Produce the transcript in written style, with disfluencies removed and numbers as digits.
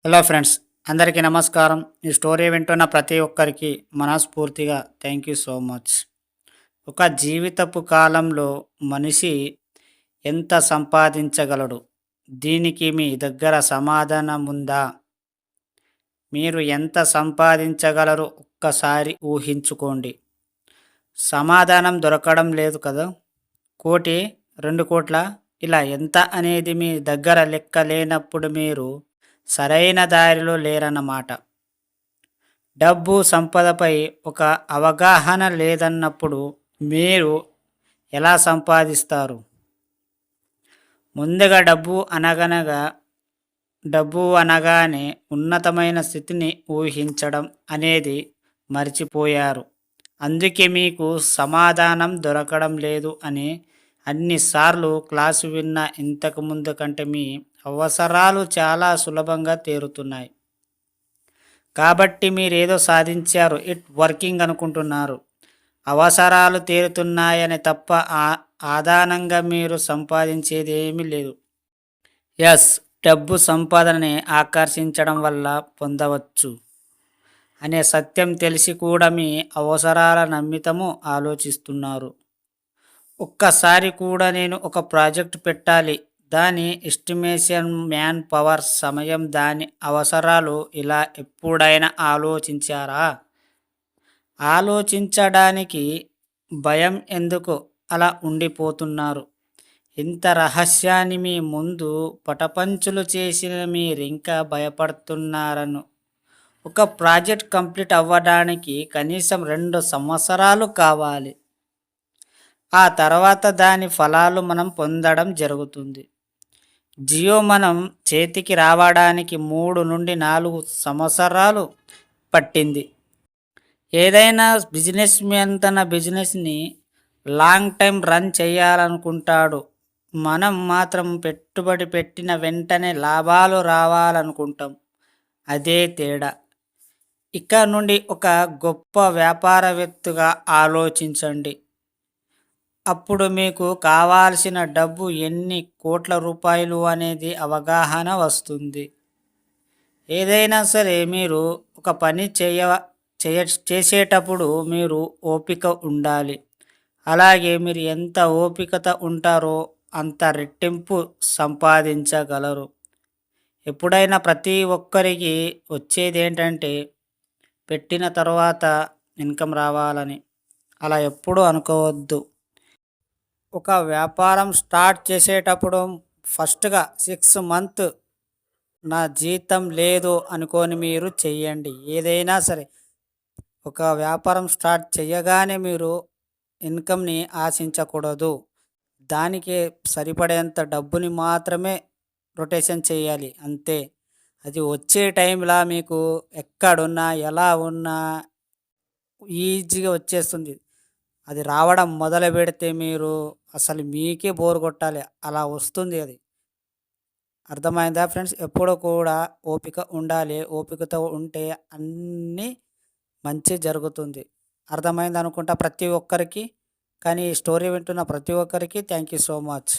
Hello friends, అందరికీ నమస్కారం. ఈ స్టోరీ వింటున్న ప్రతి ఒక్కరికి మనస్ఫూర్తిగా థ్యాంక్ యూ సో మచ్. ఒక జీవితపు కాలంలో మనిషి ఎంత సంపాదించగలడు? దీనికి మీ దగ్గర సమాధానం ఉందా? మీరు ఎంత సంపాదించగలరు ఒక్కసారి ఊహించుకోండి. సమాధానం దొరకడం లేదు కదా! కోటి, 2,00,00,000 ఇలా ఎంత అనేది మీ దగ్గర లెక్క లేనప్పుడు మీరు సరైన దారిలో లేరన్నమాట. డబ్బు సంపదపై ఒక అవగాహన లేదన్నప్పుడు మీరు ఎలా సంపాదిస్తారు? ముందుగా డబ్బు అనగానే ఉన్నతమైన స్థితిని ఊహించడం అనేది మర్చిపోయారు. అందుకే మీకు సమాధానం దొరకడం లేదు అని అన్నిసార్లు క్లాసు విన్న ఇంతకు ముందు కంటే మీ అవసరాలు చాలా సులభంగా తీరుతున్నాయి. కాబట్టి మీరేదో సాధించారు, ఇట్ వర్కింగ్ అనుకుంటున్నారు. అవసరాలు తీరుతున్నాయని తప్ప ఆదానంగా మీరు సంపాదించేది ఏమీ లేదు. ఎస్, డబ్బు సంపాదనని ఆకర్షించడం వల్ల పొందవచ్చు అనే సత్యం తెలిసి కూడా మీ అవసరాల నిమిత్తము ఆలోచిస్తున్నారు. ఒక్కసారి కూడా నేను ఒక ప్రాజెక్ట్ పెట్టాలి, దాని ఎస్టిమేషన్, మ్యాన్ పవర్, సమయం, దాని అవసరాలు ఇలా ఎప్పుడైనా ఆలోచించారా? ఆలోచించడానికి భయం ఎందుకు అలా ఉండిపోతున్నారు? ఇంత రహస్యాన్ని మీ ముందు పటపంచులు చేసిన మీరింకా భయపడుతున్నారను. ఒక ప్రాజెక్ట్ కంప్లీట్ అవ్వడానికి కనీసం 2 సంవత్సరాలు కావాలి. ఆ తర్వాత దాని ఫలాలు మనం పొందడం జరుగుతుంది. జియో మనం చేతికి రావడానికి 3 నుండి 4 సంవత్సరాలు పట్టింది. ఏదైనా బిజినెస్ మ్యాన్ తన బిజినెస్ని లాంగ్ టైం రన్ చేయాలనుకుంటాడు. మనం మాత్రం పెట్టుబడి పెట్టిన వెంటనే లాభాలు రావాలనుకుంటాం. అదే తేడా. ఇక నుండి ఒక గొప్ప వ్యాపారవేత్తగా ఆలోచించండి. అప్పుడు మీకు కావాల్సిన డబ్బు ఎన్ని కోట్ల రూపాయలు అనేది అవగాహన వస్తుంది. ఏదైనా సరే మీరు ఒక పని చేసేటప్పుడు మీరు ఓపిక ఉండాలి. అలాగే మీరు ఎంత ఓపికత ఉంటారో అంత రెట్టింపు సంపాదించగలరు. ఎప్పుడైనా ప్రతి ఒక్కరికి వచ్చేది ఏంటంటే పెట్టిన తర్వాత ఇన్కమ్ రావాలని. అలా ఎప్పుడూ అనుకోవద్దు. ఒక వ్యాపారం స్టార్ట్ చేసేటప్పుడు ఫస్ట్గా 6 మంత్ నా జీతం లేదు అనుకొని మీరు చెయ్యండి. ఏదైనా సరే ఒక వ్యాపారం స్టార్ట్ చేయగానే మీరు ఇన్కమ్ని ఆశించకూడదు. దానికి సరిపడేంత డబ్బుని మాత్రమే రొటేషన్ చేయాలి, అంతే. అది వచ్చే టైంలో మీకు ఎక్కడున్నా ఎలా ఉన్నా ఈజీగా వచ్చేస్తుంది. అది రావడం మొదలు పెడితే మీరు అసలు మీకే బోర్ కొట్టాలి, అలా వస్తుంది అది. అర్థమైందా ఫ్రెండ్స్? ఎప్పుడు కూడా ఓపిక ఉండాలి. ఓపికతో ఉంటే అన్నీ మంచి జరుగుతుంది. అర్థమైంది అనుకుంటా ప్రతి ఒక్కరికి. కానీ ఈ స్టోరీ వింటున్న ప్రతి ఒక్కరికి థ్యాంక్ యూ సో మచ్.